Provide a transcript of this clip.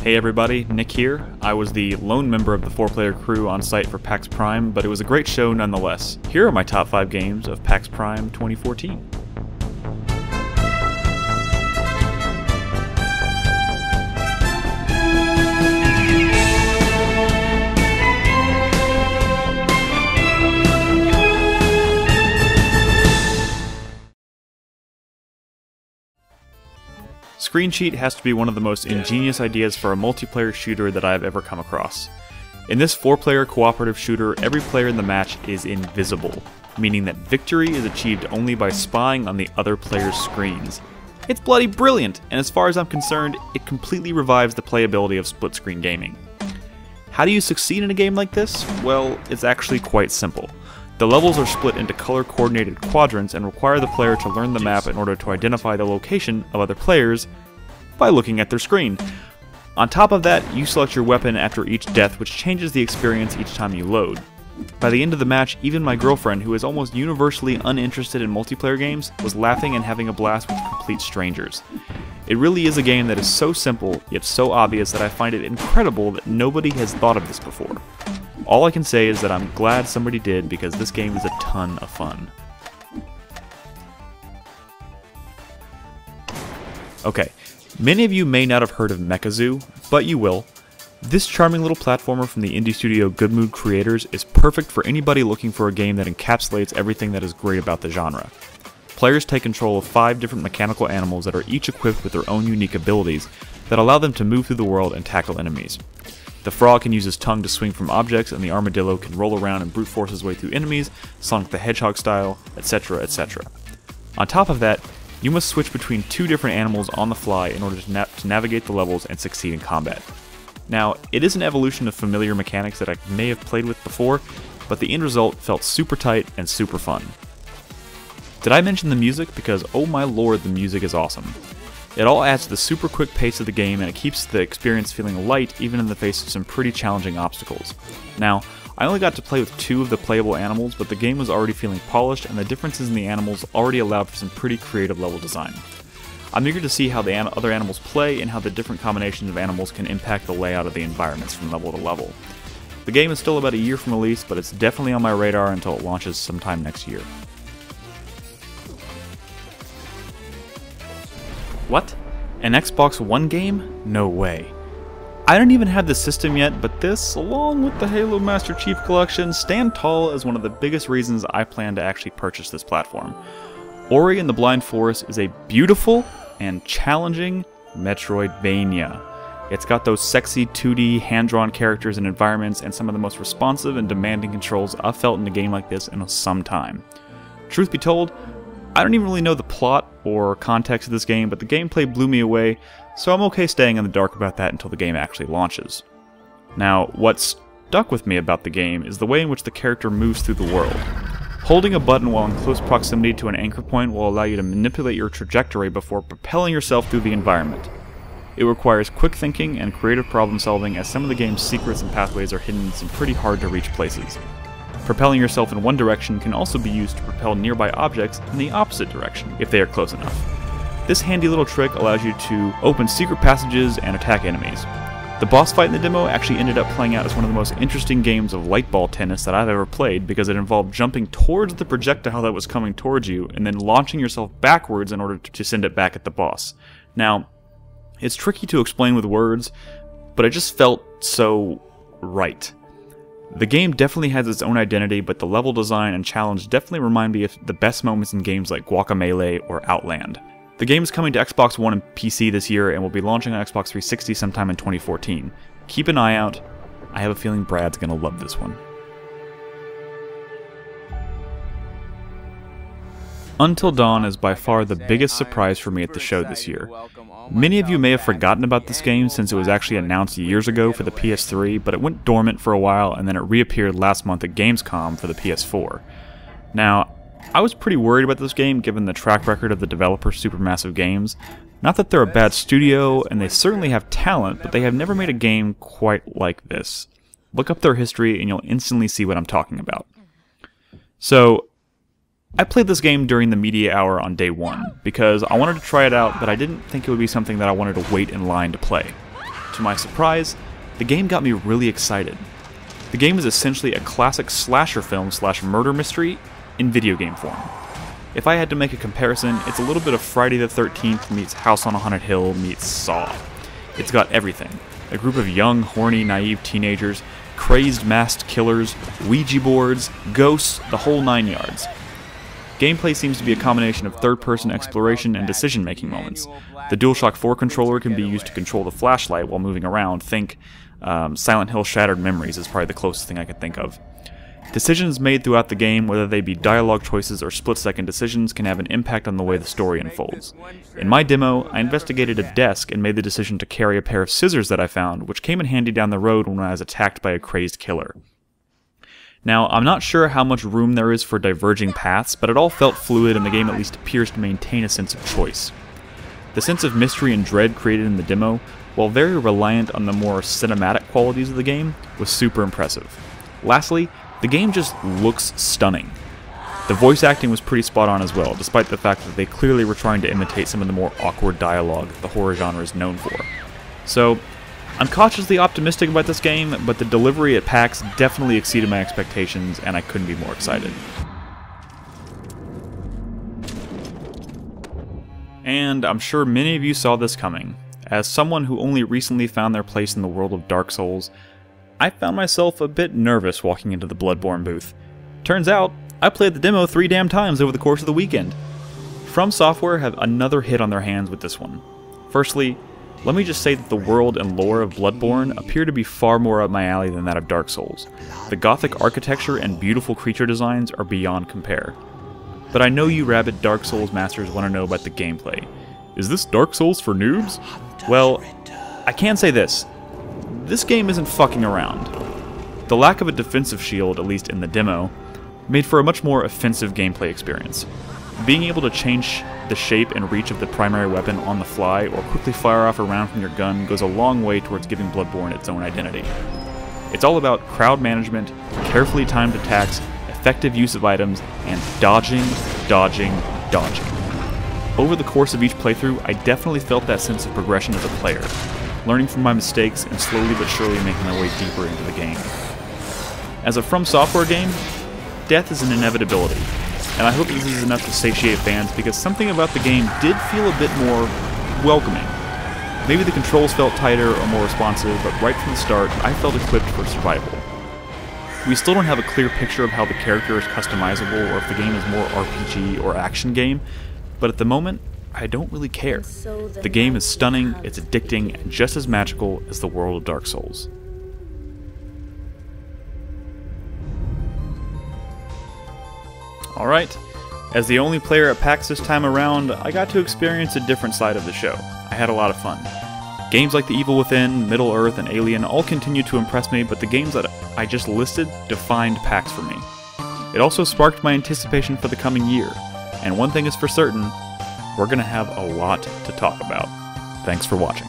Hey everybody, Nick here. I was the lone member of the 4-player crew on site for PAX Prime, but it was a great show nonetheless. Here are my top 5 games of PAX Prime 2014. Screen Cheat has to be one of the most ingenious ideas for a multiplayer shooter that I have ever come across. In this 4-player cooperative shooter, every player in the match is invisible, meaning that victory is achieved only by spying on the other player's screens. It's bloody brilliant, and as far as I'm concerned, it completely revives the playability of split-screen gaming. How do you succeed in a game like this? Well, it's actually quite simple. The levels are split into color-coordinated quadrants and require the player to learn the map in order to identify the location of other players by looking at their screen. On top of that, you select your weapon after each death, which changes the experience each time you load. By the end of the match, even my girlfriend, who is almost universally uninterested in multiplayer games, was laughing and having a blast with complete strangers. It really is a game that is so simple, yet so obvious that I find it incredible that nobody has thought of this before. All I can say is that I'm glad somebody did, because this game is a ton of fun. Okay, many of you may not have heard of Mecca Zoo, but you will. This charming little platformer from the indie studio Good Mood Creators is perfect for anybody looking for a game that encapsulates everything that is great about the genre. Players take control of 5 different mechanical animals that are each equipped with their own unique abilities that allow them to move through the world and tackle enemies. The frog can use his tongue to swing from objects, and the armadillo can roll around and brute force his way through enemies, Sonic the Hedgehog style, etc, etc. On top of that, you must switch between 2 different animals on the fly in order to navigate the levels and succeed in combat. Now, it is an evolution of familiar mechanics that I may have played with before, but the end result felt super tight and super fun. Did I mention the music? Because oh my lord, the music is awesome. It all adds to the super quick pace of the game, and it keeps the experience feeling light even in the face of some pretty challenging obstacles. Now, I only got to play with 2 of the playable animals, but the game was already feeling polished, and the differences in the animals already allowed for some pretty creative level design. I'm eager to see how the other animals play and how the different combinations of animals can impact the layout of the environments from level to level. The game is still about a year from release, but it's definitely on my radar until it launches sometime next year. What? An Xbox One game? No way. I don't even have the system yet, but this, along with the Halo Master Chief Collection, stand tall as one of the biggest reasons I plan to actually purchase this platform. Ori and the Blind Forest is a beautiful and challenging Metroidvania. It's got those sexy 2D hand-drawn characters and environments and some of the most responsive and demanding controls I've felt in a game like this in some time. Truth be told, I don't even really know the plot or context of this game, but the gameplay blew me away, so I'm okay staying in the dark about that until the game actually launches. Now, what stuck with me about the game is the way in which the character moves through the world. Holding a button while in close proximity to an anchor point will allow you to manipulate your trajectory before propelling yourself through the environment. It requires quick thinking and creative problem solving, as some of the game's secrets and pathways are hidden in some pretty hard to reach places. Propelling yourself in one direction can also be used to propel nearby objects in the opposite direction, if they are close enough. This handy little trick allows you to open secret passages and attack enemies. The boss fight in the demo actually ended up playing out as one of the most interesting games of light ball tennis that I've ever played, because it involved jumping towards the projectile that was coming towards you and then launching yourself backwards in order to send it back at the boss. Now, it's tricky to explain with words, but it just felt so right. The game definitely has its own identity, but the level design and challenge definitely remind me of the best moments in games like Guacamelee or Outland. The game is coming to Xbox One and PC this year and will be launching on Xbox 360 sometime in 2014. Keep an eye out. I have a feeling Brad's gonna love this one. Until Dawn is by far the biggest surprise for me at the show this year. Many of you may have forgotten about this game since it was actually announced years ago for the PS3, but it went dormant for a while and then it reappeared last month at Gamescom for the PS4. Now, I was pretty worried about this game given the track record of the developer Supermassive Games. Not that they're a bad studio, and they certainly have talent, but they have never made a game quite like this. Look up their history and you'll instantly see what I'm talking about. So, I played this game during the media hour on day 1, because I wanted to try it out, but I didn't think it would be something that I wanted to wait in line to play. to my surprise, the game got me really excited. The game is essentially a classic slasher film / murder mystery in video game form. If I had to make a comparison, it's a little bit of Friday the 13th meets House on a Haunted Hill meets Saw. It's got everything. A group of young, horny, naive teenagers, crazed masked killers, Ouija boards, ghosts, the whole 9 yards. Gameplay seems to be a combination of third-person exploration and decision-making moments. The DualShock 4 controller can be used to control the flashlight while moving around. Think Silent Hill Shattered Memories is probably the closest thing I could think of. Decisions made throughout the game, whether they be dialogue choices or split-second decisions, can have an impact on the way the story unfolds. In my demo, I investigated a desk and made the decision to carry a pair of scissors that I found, which came in handy down the road when I was attacked by a crazed killer. Now, I'm not sure how much room there is for diverging paths, but it all felt fluid and the game at least appears to maintain a sense of choice. The sense of mystery and dread created in the demo, while very reliant on the more cinematic qualities of the game, was super impressive. Lastly, the game just looks stunning. The voice acting was pretty spot on as well, despite the fact that they clearly were trying to imitate some of the more awkward dialogue that the horror genre is known for. So, I'm cautiously optimistic about this game, but the delivery at PAX definitely exceeded my expectations, and I couldn't be more excited. And I'm sure many of you saw this coming. As someone who only recently found their place in the world of Dark Souls, I found myself a bit nervous walking into the Bloodborne booth. Turns out, I played the demo 3 damn times over the course of the weekend. From Software have another hit on their hands with this one. Firstly, let me just say that the world and lore of Bloodborne appear to be far more up my alley than that of Dark Souls. The gothic architecture and beautiful creature designs are beyond compare. But I know you rabid Dark Souls masters want to know about the gameplay. Is this Dark Souls for noobs? Well, I can say this. This game isn't fucking around. The lack of a defensive shield, at least in the demo, made for a much more offensive gameplay experience. Being able to change the shape and reach of the primary weapon on the fly or quickly fire off a round from your gun goes a long way towards giving Bloodborne its own identity. It's all about crowd management, carefully timed attacks, effective use of items, and dodging, dodging, dodging. Over the course of each playthrough, I definitely felt that sense of progression as a player, learning from my mistakes and slowly but surely making my way deeper into the game. As a From Software game, death is an inevitability, and I hope this is enough to satiate fans because something about the game did feel a bit more welcoming. Maybe the controls felt tighter or more responsive, but right from the start, I felt equipped for survival. We still don't have a clear picture of how the character is customizable or if the game is more RPG or action game, but at the moment, I don't really care. The game is stunning, it's addicting, and just as magical as the world of Dark Souls. Alright, as the only player at PAX this time around, I got to experience a different side of the show. I had a lot of fun. Games like The Evil Within, Middle-earth, and Alien all continue to impress me, but the games that I just listed defined PAX for me. It also sparked my anticipation for the coming year, and one thing is for certain, we're going to have a lot to talk about. Thanks for watching.